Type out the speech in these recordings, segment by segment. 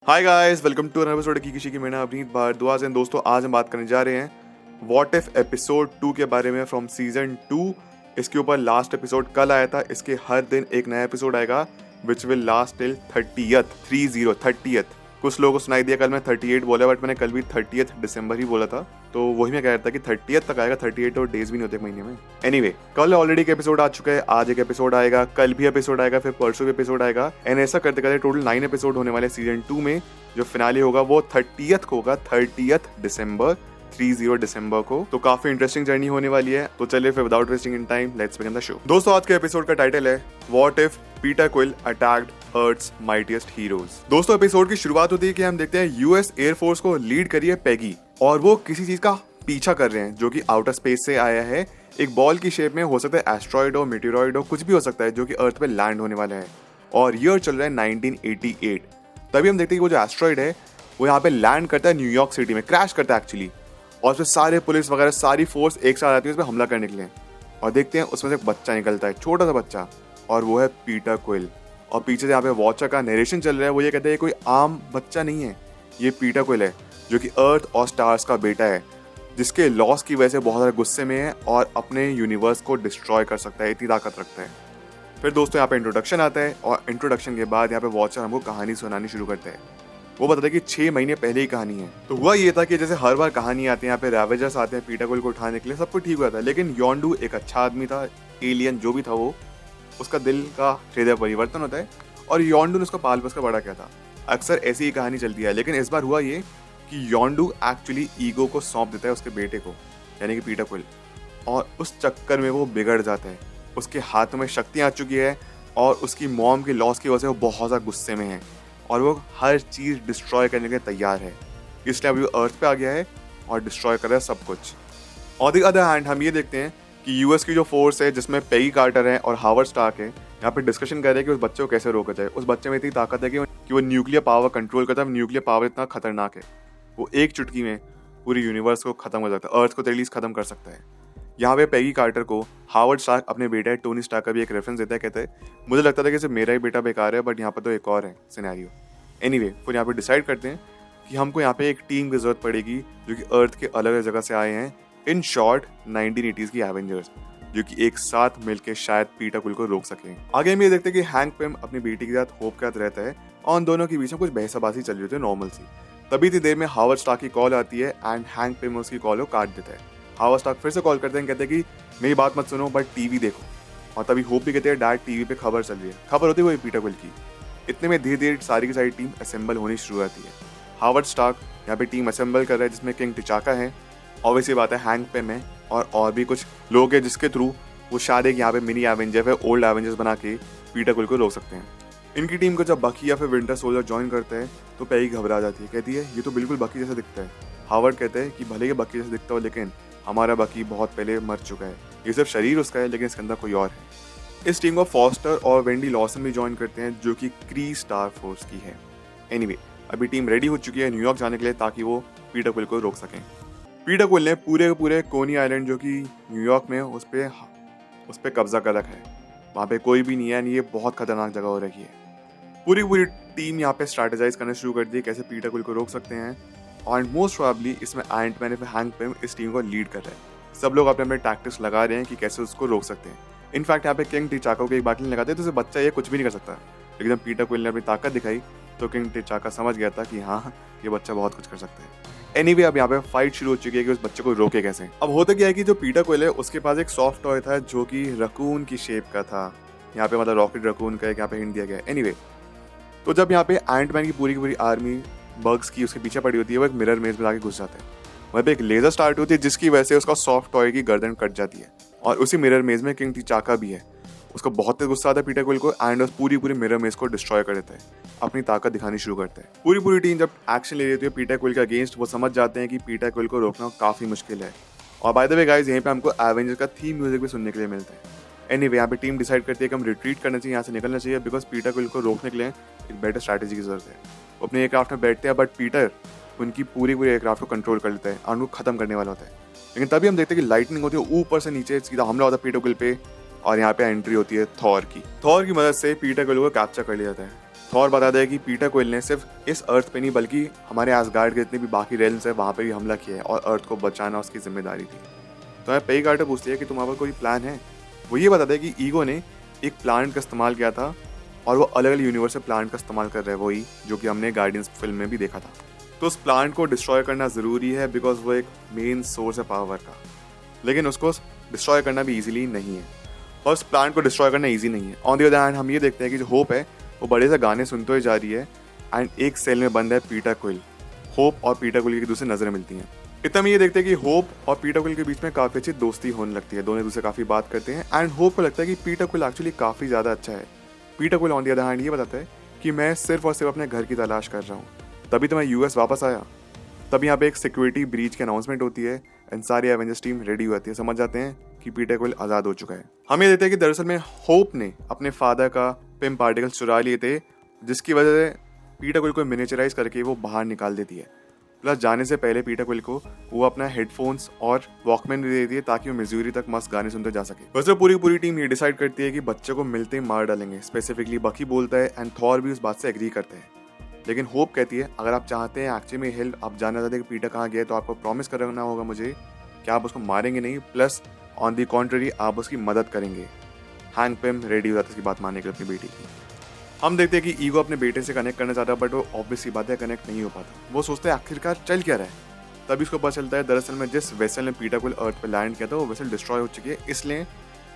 Hi guys, welcome to another episode की किसी की मेरा अभिनीत भारद्वाज। एंड दोस्तों, आज हम बात करने जा रहे हैं व्हाट इफ एपिसोड 2 के बारे में फ्रॉम सीजन 2। इसके ऊपर लास्ट एपिसोड कल आया था। इसके हर दिन एक नया एपिसोड आएगा which will last till 30th। कुछ लोगों को सुनाई दिया कल मैं 38 बोला, बट मैंने कल भी 30th दिसंबर ही बोला था, तो वही मैं कह रहा था कि 30th तक आएगा। 38 और डेज भी नहीं होते एक महीने में। एनीवे, कल ऑलरेडी एक एपिसोड आ चुका है, आज एक एपिसोड आएगा, कल भी एपिसोड आएगा, फिर परसों भी एपिसोड आएगा। एंड ऐसा करते करते टोटल 9 एपिसोड होने वाले सीजन 2 में। जो फिनाले होगा वो 30th को होगा, 30th दिसंबर, 30 दिसंबर को। तो काफी इंटरेस्टिंग जर्नी होने वाली है। तो चलिए फिर without wasting in time let's begin the show. दोस्तों, आज के एपिसोड का टाइटल है what if Peter Quill attacked earth's mightiest heroes. दोस्तों, एपिसोड की शुरुआत होती है कि हम देखते हैं यूएस एयरफोर्स को लीड करी है पैगी, और वो किसी चीज का पीछा कर रहे हैं जो कि आउटर स्पेस से आया है। एक बॉल की शेप में, हो सकता है एस्ट्रॉइड हो, मेटेरॉइड हो, कुछ भी हो सकता है, जो कि अर्थ पे लैंड होने वाला है। और ईयर चल रहा है 1988। तभी हम देखते हैं कि वो जो एस्ट्रॉइड है वो यहाँ पे लैंड करता है न्यूयॉर्क सिटी में, क्रैश करता है एक्चुअली। और फिर सारे पुलिस वगैरह सारी फोर्स एक साथ आती है उस पर हमला करने के लिए। और देखते हैं उसमें से एक बच्चा निकलता है, छोटा सा बच्चा, और वो है पीटर क्विल। और पीछे से यहाँ पे वॉचर का नरेशन चल रहा है। वो ये कहते हैं कोई आम बच्चा नहीं है, ये पीटर क्विल है, जो कि अर्थ और स्टार्स का बेटा है, जिसके लॉस की वजह से बहुत ज़्यादा गुस्से में है और अपने यूनिवर्स को डिस्ट्रॉय कर सकता है, इतनी ताकत रखता है। फिर दोस्तों यहाँ पे इंट्रोडक्शन आता है, और इंट्रोडक्शन के बाद यहाँ पे वॉचर हमको कहानी सुनानी शुरू करता है। वो बताता है कि 6 महीने पहले ही कहानी है। तो हुआ ये था कि जैसे हर बार कहानी आती है, यहाँ पे रैवेजर्स आते हैं पीटर क्विल को उठाने के लिए, सब कुछ ठीक हुआ था। लेकिन योंडू एक अच्छा आदमी था, एलियन जो भी था वो, उसका दिल का हृदय परिवर्तन होता है, और योंडू ने उसको पाल पोस कर बड़ा किया था। अक्सर ऐसी ही कहानी चलती है, लेकिन इस बार हुआ ये कि योंडू एक्चुअली ईगो को सौंप देता है उसके बेटे को, यानी कि पीटर क्विल, और उस चक्कर में वो बिगड़ जाता है। उसके हाथों में शक्ति आ चुकी है, और उसकी मॉम के लॉस की वजह से वो बहुत ज़्यादा गुस्से में है, और वो हर चीज़ डिस्ट्रॉय करने के लिए तैयार है। इसलिए अभी वो अर्थ पे आ गया है और डिस्ट्रॉय कर रहा है सब कुछ। ऑन द अदर हैंड हम ये देखते हैं कि यूएस की जो फोर्स है, जिसमें पेगी कार्टर है और हावर्ड स्टार्क है, यहाँ पे डिस्कशन कर रहे हैं कि उस बच्चे को कैसे रोका जाए। उस बच्चे में इतनी ताकत है कि वो न्यूक्लियर पावर कंट्रोल करता है। न्यूक्लियर पावर इतना खतरनाक है, वो एक चुटकी में पूरी यूनिवर्स को खत्म कर सकता है, अर्थ को एटलीस्ट खत्म कर सकता है। यहाँ पे पेगी कार्टर को हावर्ड स्टार्क अपने बेटा टोनी स्टार्क का भी एक रेफरेंस देता है। कहते हैं मुझे लगता था कि सिर्फ मेरा ही बेटा बेकार है, बट यहाँ पर तो एक और है सिनेरियो। एनीवे, फिर यहाँ पे डिसाइड करते हैं कि हमको यहाँ पे एक टीम की जरूरत पड़ेगी जो कि अर्थ के अलग अलग जगह से आए हैं। इन शॉर्ट 1980s की एवेंजर्स, जो कि एक साथ मिलकर शायद पीटर क्विल को रोक सकें। आगे हम ये देखते हैं कि हैंक पिम अपनी बेटी के साथ होप के साथ रहता है, और उन दोनों के बीच में कुछ बहसबाजी चल रही होती है नॉर्मल सी। तभी इतनी देर में हावर्ड स्टार्क की कॉल आती है, एंड हैंक पिम उसकी कॉल को काट देता है। हावर्ड स्टार्क फिर से कॉल करते हैं, कहते हैं कि मेरी बात मत सुनो, बट टीवी देखो। और तभी होप भी कहते हैं डैड टीवी पे खबर चल रही है। खबर होती है वो पीटर क्विल की। इतने में धीरे धीरे सारी की सारी टीम असेंबल होनी शुरू होती है। हावर्ड स्टार्क यहाँ पे टीम असेंबल कर रहा है, जिसमें किंग टिचाका है, ऑब्वियसली बात है हैंक पिम है, और भी कुछ लोग हैं जिसके थ्रू वो शायद एक यहाँ पे मिनी एवेंजर है, ओल्ड एवेंजर्स बना के पीटर क्विल को रोक सकते हैं। इनकी टीम को जब बकी या फिर विंटर सोल्जर ज्वाइन करता है तो पैगी घबरा जाती है, कहती है ये तो बिल्कुल बकी जैसा दिखता है। हावर्ड कहते हैं कि भले ही बकी जैसा दिखता हो, लेकिन हमारा बकी बहुत पहले मर चुका है, ये सिर्फ शरीर उसका है, लेकिन इसके अंदर कोई और है। इस टीम को फॉस्टर और वेंडी लॉसन भी ज्वाइन करते हैं, जो कि क्री स्टार फोर्स की है। एनीवे, अभी टीम रेडी हो चुकी है न्यूयॉर्क जाने के लिए, ताकि वो पीटर क्विल को रोक सकें। पीटर क्विल ने पूरे के पूरे कोनी आइलैंड, जो कि न्यूयॉर्क में, उस पर कब्जा कर रखा है। वहाँ पे कोई भी नहीं है, ये बहुत खतरनाक जगह हो रखी है। पूरी टीम यहाँ पे स्ट्रैटेजाइज करना शुरू कर दी कैसे पीटर क्विल को रोक सकते हैं। और मोस्ट प्रोबेबली इसमें आयरन मैन या हैंक पिम इस टीम को लीड कर रहे हैं। सब लोग अपने अपने टैक्टिक्स लगा रहे हैं कि कैसे उसको रोक सकते हैं। इनफैक्ट यहाँ पे किंग टिचाका को एक बात नहीं लगाते, तो उसे बच्चा ये कुछ भी नहीं कर सकता। लेकिन जब पीटर क्विल ने अपनी ताकत दिखाई तो किंग टिचाका समझ गया था कि हाँ, ये बच्चा बहुत कुछ कर सकता है। एनीवे, अब यहाँ पे फाइट शुरू हो चुकी है कि उस बच्चे को रोके कैसे। अब होता क्या है कि जो पीटर क्विल है उसके पास एक सॉफ्ट टॉय था, जो कि रकून की शेप का था। यहाँ पे मतलब रॉकेट रकून का एक यहाँ पे हिंट दिया गया है। एनीवे, तो जब यहाँ पे आयरन मैन की पूरी आर्मी बग्स की उसके पीछे पड़ी होती है, वो एक मिरर मेज में जाके घुस जाता है। वहाँ पे एक लेजर स्टार्ट होती है, जिसकी वजह से उसका सॉफ्ट टॉय की गर्दन कट जाती है। और उसी मिरर मेज में किंग टिचाका भी है। उसको बहुत तेज गुस्सा आता है पीटर क्विल को, एंड उस पूरी मिरर मेज को डिस्ट्रॉय कर देता है, अपनी ताकत दिखानी शुरू करता है। पूरी टीम जब एक्शन ले रही होती है पीटर क्विल के अगेंस्ट, वो समझ जाते हैं कि पीटर क्विल को रोकना काफी मुश्किल है। और बाय द वे गाइस, यहीं पे हमको एवेंजर्स का थीम म्यूजिक भी सुनने के लिए मिलता है। एनीवे, यहाँ पे टीम डिसाइड करती है कि हम रिट्रीट करना चाहिए, यहाँ से निकलना चाहिए, बिकॉज पीटर क्विल को रोकने के लिए एक बेटर स्ट्रैटेजी की जरूरत है। वो अपने एयरक्राफ्ट में बैठते हैं, बट पीटर उनकी पूरी एयरक्राफ्ट को कंट्रोल कर लेता है और उनको खत्म करने वाला होता है। लेकिन तभी हम देखते हैं कि लाइटनिंग होती है, ऊपर से नीचे सीधा हमला होता है पीटर क्विल पे, और यहाँ पे एंट्री होती है थॉर की। थॉर की मदद से पीटर क्विल को कैप्चर कर लिया जाता है। थॉर बताता है कि पीटर क्विल ने सिर्फ इस अर्थ पे नहीं बल्कि हमारे एसगार्ड के जितने भी बाकी रेल्स है वहाँ पे भी हमला किया है और अर्थ को बचाना उसकी जिम्मेदारी थी। तो मैं पेगी कार्टर पूछती है कि तुम्हारे पास कोई प्लान है। वो ये बताता है कि ईगो ने एक प्लांट का इस्तेमाल किया था और वो अलग अलग यूनिवर्स से प्लांट का इस्तेमाल कर रहा है, वही जो कि हमने गार्डियंस फिल्म में भी देखा था। तो उस प्लांट को डिस्ट्रॉय करना ज़रूरी है बिकॉज वो एक मेन सोर्स है पावर का, लेकिन उसको डिस्ट्रॉय करना भी ईजिली नहीं है और उस प्लांट को डिस्ट्रॉय करना ईजी नहीं है। ऑन द अदर हैंड हम ये देखते हैं कि जो होप है वो बड़े से गाने सुनते हुए जा रही है एंड एक सेल में बंद है पीटर क्विल। होप और पीटर क्विल की दूसरी नजरें मिलती हैं। इतना में ये देखते हैं कि होप और पीटर क्विल के बीच में काफ़ी अच्छी दोस्ती होने लगती है, दोनों एक दूसरे काफ़ी बात करते हैं एंड होप को लगता है कि पीटर क्विल एक्चुअली काफ़ी ज़्यादा अच्छा है। Peter quill on the other hand ये बताता है कि मैं सिर्फ और सिर्फ अपने घर की तलाश कर रहा हूँ, तभी तो मैं यूएस वापस आया। तब यहाँ पे एक सिक्योरिटी ब्रीच की अनाउंसमेंट होती है एंड सारी एवेंजर्स टीम रेडी होती है। समझ जाते हैं कि पीटर क्विल आज़ाद हो चुका है। हम ये देखते हैं कि दरअसल में होप ने अपने फादर का पिम पार्टिकल्स चुरा लिए थे, जिसकी वजह से पीटर क्विल को मिनिएचराइज करके वो बाहर निकाल देती है। प्लस जाने से पहले पीटर क्विल को वो अपना हेडफोन्स और वॉकमैन भी दे दिए ताकि वो मिजूरी तक मस्त गाने सुनते जा सके। वैसे पूरी टीम ये डिसाइड करती है कि बच्चे को मिलते ही मार डालेंगे। स्पेसिफिकली बकी बोलता है एंड थॉर भी उस बात से एग्री करते हैं, लेकिन होप कहती है अगर आप चाहते हैं एक्चुअली में हेल्प, आप जानना चाहते हैं कि पीटर कहाँ गया, तो आपको प्रॉमिस करना होगा मुझे कि आप उसको मारेंगे नहीं, प्लस ऑन दी कॉन्ट्ररी आप उसकी मदद करेंगे। हैंक पिम रेडी हो जाता है उसकी बात मानने के लिए अपनी बेटी की। हम देखते हैं कि ईगो अपने बेटे से कनेक्ट करना चाहता है बट वो ऑब्वियसली बात है कनेक्ट नहीं हो पाता। वो सोचते हैं आखिरकार चल क्या रहा है। तभी उसको पता चलता है दरअसल में जिस वेसल ने पीटर क्विल अर्थ पर लैंड किया था वो वेसल डिस्ट्रॉय हो चुकी है, इसलिए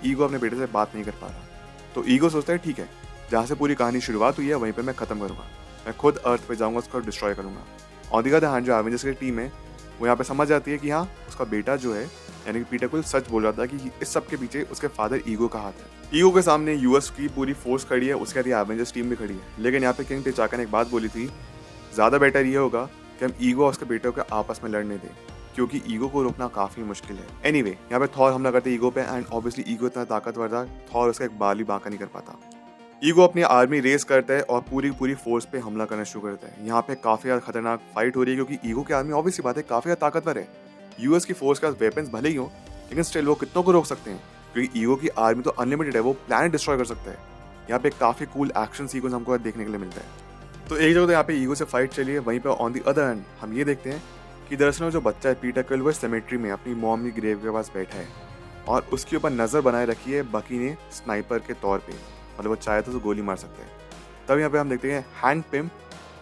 ईगो अपने बेटे से बात नहीं कर पा रहा। तो ईगो सोचता है ठीक है, जहाँ से पूरी कहानी शुरुआत हुई है वहीं पर मैं खत्म करूँगा, मैं खुद अर्थ पे जाऊँगा, उसको डिस्ट्रॉय करूँगा। ऑन दी अदर हैंड जो एवेंजर्स की टीम है वो यहाँ पे समझ जाती है कि हाँ उसका बेटा जो है यानी कि पीटर क्विल सच बोल रहा था कि इस सब के पीछे उसके फादर ईगो का हाथ है। ईगो के सामने यूएस की पूरी फोर्स खड़ी है, उसके साथ एवेंजर्स टीम भी खड़ी है, लेकिन यहाँ पे किंग टिचाका ने एक बात बोली थी, ज़्यादा बेटर ये होगा कि हम ईगो और उसके बेटे को आपस में लड़ने दें क्योंकि ईगो को रोकना काफ़ी मुश्किल है। एनीवे यहाँ पे थॉर हमला करते ईगो पे एंड ऑब्वियसली ईगो इतना ताकतवर था थॉर उसका एक बाल भी बांका नहीं कर पाता। ईगो अपनी आर्मी रेस करता है और पूरी फोर्स पे हमला करना शुरू करता है। यहाँ पे काफ़ी ज़्यादा खतरनाक फाइट हो रही है क्योंकि ईगो की आर्मी ऑब्वियसली बात है काफ़ी ज़्यादा ताकतवर है। यूएस की फोर्स का वेपन्स भले ही हो लेकिन स्टिल वो कितनों को रोक सकते हैं क्योंकि ईगो की आर्मी तो अनलिमिटेड है, वो प्लैनेट डिस्ट्रॉय कर सकता है। यहाँ पे काफ़ी कूल एक्शन सीक्वेंस हमको देखने के लिए मिलता है। तो एक जगह तो यहाँ पे ईगो से फाइट चली है, वहीं पे ऑन दी अदर हैंड हम ये देखते हैं कि दरअसल जो बच्चा है पीटर क्विल वो सेमेट्री में अपनी मॉम की ग्रेव के पास बैठा है और उसके ऊपर नज़र बनाए रखी है बकी ने स्नाइपर के तौर पर, मतलब वो चाहे तो गोली मार सकते हैं। तब यहाँ पे हम देखते हैं हैंक पिम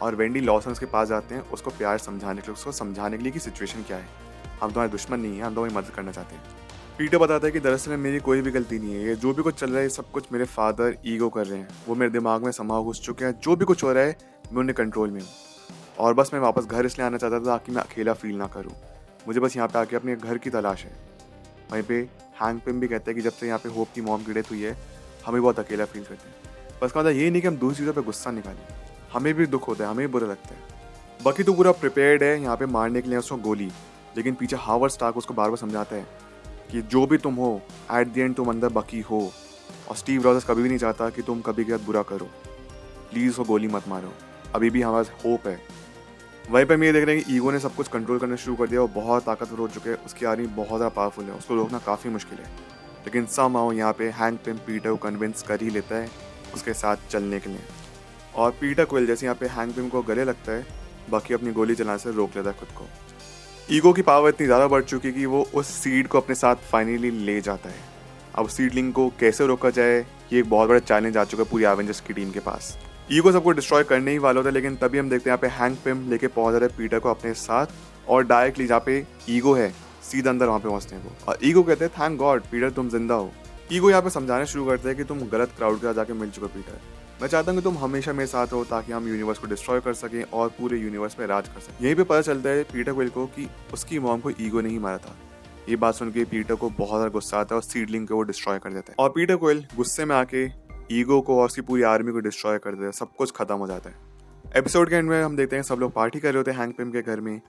और वेंडी लॉसन उसके पास जाते हैं उसको प्यार समझाने के लिए, उसको समझाने के लिए कि सिचुएशन क्या है, हम तुम्हारे दुश्मन नहीं है, हम तुम्हारी मदद करना चाहते हैं। पीटर बताता है कि दरअसल मेरी कोई भी गलती नहीं है, ये जो भी कुछ चल रहा है सब कुछ मेरे फादर ईगो कर रहे हैं, वो मेरे दिमाग में समा घुस चुके हैं, जो भी कुछ हो रहा है मैं उनके कंट्रोल में हूँ और बस मैं वापस घर इसलिए आना चाहता था ताकि मैं अकेला फील ना करूँ, मुझे बस यहाँ पे आके अपने घर की तलाश है। वहीं पे हैंक पिम भी कहता है कि जब से यहाँ पे होप की मॉम की डेथ हुई है हमें बहुत अकेला फील करते हैं। बस का मतलब ये नहीं कि हम दूसरी चीज़ों पे गुस्सा निकालें, हमें भी दुख होता है, हमें भी बुरा लगता है। बाकी तो पूरा प्रिपेयर्ड है यहाँ पे मारने के लिए उसको गोली, लेकिन पीछे हावर्ड स्टार्क उसको बार बार समझाता है कि जो भी तुम हो एट द एंड तुम अंदर बकी हो और स्टीव रॉजर्स कभी भी नहीं चाहता कि तुम कभी के साथ बुरा करो, प्लीज़ उसको गोली मत मारो, अभी भी हमारे पास होप है। वहीं पर हम ये देख रहे हैं कि ईगो ने सब कुछ कंट्रोल करना शुरू कर दिया, वो बहुत ताकतवर हो चुके हैं, उसकी आर्मी बहुत ज़्यादा पावरफुल है, उसको रोकना काफ़ी मुश्किल है। लेकिन समहाउ यहाँ पे हैंक पिम पीटर को कन्विंस कर ही लेता है उसके साथ चलने के लिए और पीटर क्विल जैसे यहाँ पे हैंक पिम को गले लगता है बाकी अपनी गोली चलाने से रोक लेता है खुद को। ईगो की पावर इतनी ज़्यादा बढ़ चुकी है कि वो उस सीड को अपने साथ फाइनली ले जाता है। अब सीडलिंग को कैसे रोका जाए ये एक बहुत बड़ा चैलेंज आ चुका है पूरी एवेंजर्स की टीम के पास। ईगो सबको डिस्ट्रॉय करने ही वाला होता है, लेकिन तभी हम देखते हैं यहाँ पे हैंक पिम लेके पहुंच रहे पीटर को अपने साथ और डायरेक्टली जहाँ पे ईगो है सीधा अंदर वहाँ पे पहुँचते हैं वो, और ईगो कहते हैं थैंक गॉड पीटर तुम जिंदा हो। ईगो यहाँ पे समझाना शुरू करते हैं कि तुम गलत क्राउड के साथ जाके मिल चुके पीटर, मैं चाहता हूँ कि तुम हमेशा मेरे साथ हो ताकि हम यूनिवर्स को डिस्ट्रॉय कर सकें और पूरे यूनिवर्स में राज कर सकें। यहीं पे पता चलता है पीटर क्विल को कि उसकी मॉम को ईगो नहीं मारा था। ये बात सुन के पीटर को बहुत ज़्यादा गुस्सा आता है और सीडलिंग को वो डिस्ट्रॉय कर देता है और पीटर क्विल गुस्से में आके ईगो को और उसकी पूरी आर्मी को डिस्ट्रॉय कर देता है, सब कुछ खत्म हो जाता है। एपिसोड के एंड में हम देखते हैं सब लोग पार्टी कर रहे होते हैं हैंक पिम के घर में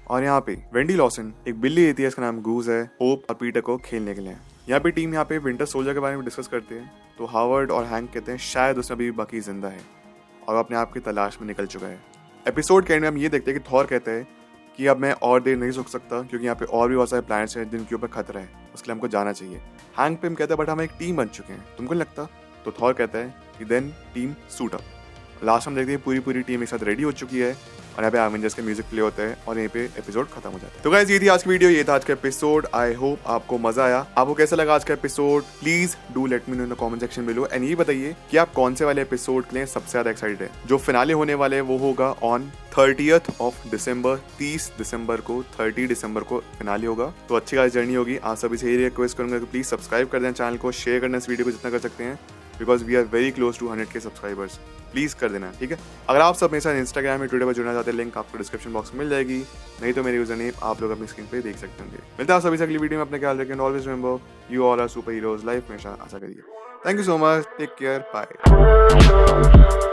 और यहाँ पे वेंडी लॉसन एक बिल्ली देती है, इसका नाम गूज है, होप और पीटर को खेलने के लिए। यहाँ पे टीम यहाँ पे विंटर सोल्जर के बारे में डिस्कस करते हैं तो हावर्ड और हैंक कहते हैं शायद उसमें अभी बकी जिंदा है और अपने आप की तलाश में निकल चुका है। एपिसोड के एंड में हम ये देखते हैं कि थॉर कहता है कि अब मैं और देर नहीं रुक सकता क्योंकि यहाँ पे और भी बहुत सारे प्लैनेट्स हैं जिनके ऊपर खतरा है, उसके लिए हमको जाना चाहिए। हैंक पिम कहता है बट हम एक टीम बन चुके हैं, तुमको नहीं लगता? तो थॉर कहता है कि then team suit up. Last हम देखते हैं पूरी टीम एक साथ रेडी हो चुकी है और यहाँ पे एवेंजर्स के म्यूजिक प्ले होता है और यहीं पे एपिसोड खत्म हो जाता है। तो गाइस ये थी आज की वीडियो, ये था आज का एपिसोड। आई होप आपको मजा आया। आपको कैसा लगा आज का episode? Please do let me know in the comment section below and ये बताइए कि आप कौन से वाले एपिसोड के लिए सबसे ज्यादा एक्साइटेड है। जो फिनाले होने वाले हैं वो होगा ऑन 30th ऑफ दिसंबर, 30 दिसंबर को, 30 दिसंबर को फिनाले होगा। तो अच्छी खासी जर्नी होगी। आप सभी से यही रिक्वेस्ट करूंगा कि प्लीज सब्सक्राइब कर दें चैनल को, शेयर करना इस वीडियो को जितना कर सकते हैं, because we are very close to 100K subscribers. Please कर देना, ठीक है। अगर आप सब मेरे साथ इंस्टाग्राम में ट्विटर पर जुड़ना चाहते हैं, लिंक आपको डिस्क्रिप्शन बॉक्स में मिल जाएगी, नहीं तो मेरी यूजर नेम आप लोग अपनी स्क्रीन पे देख सकते होंगे। मिलता है आप सभी से अगली वीडियो में। अपने ख्याल रखें, always remember you all are super heroes. Life में आशा करिए। Thank you so much, take care, bye.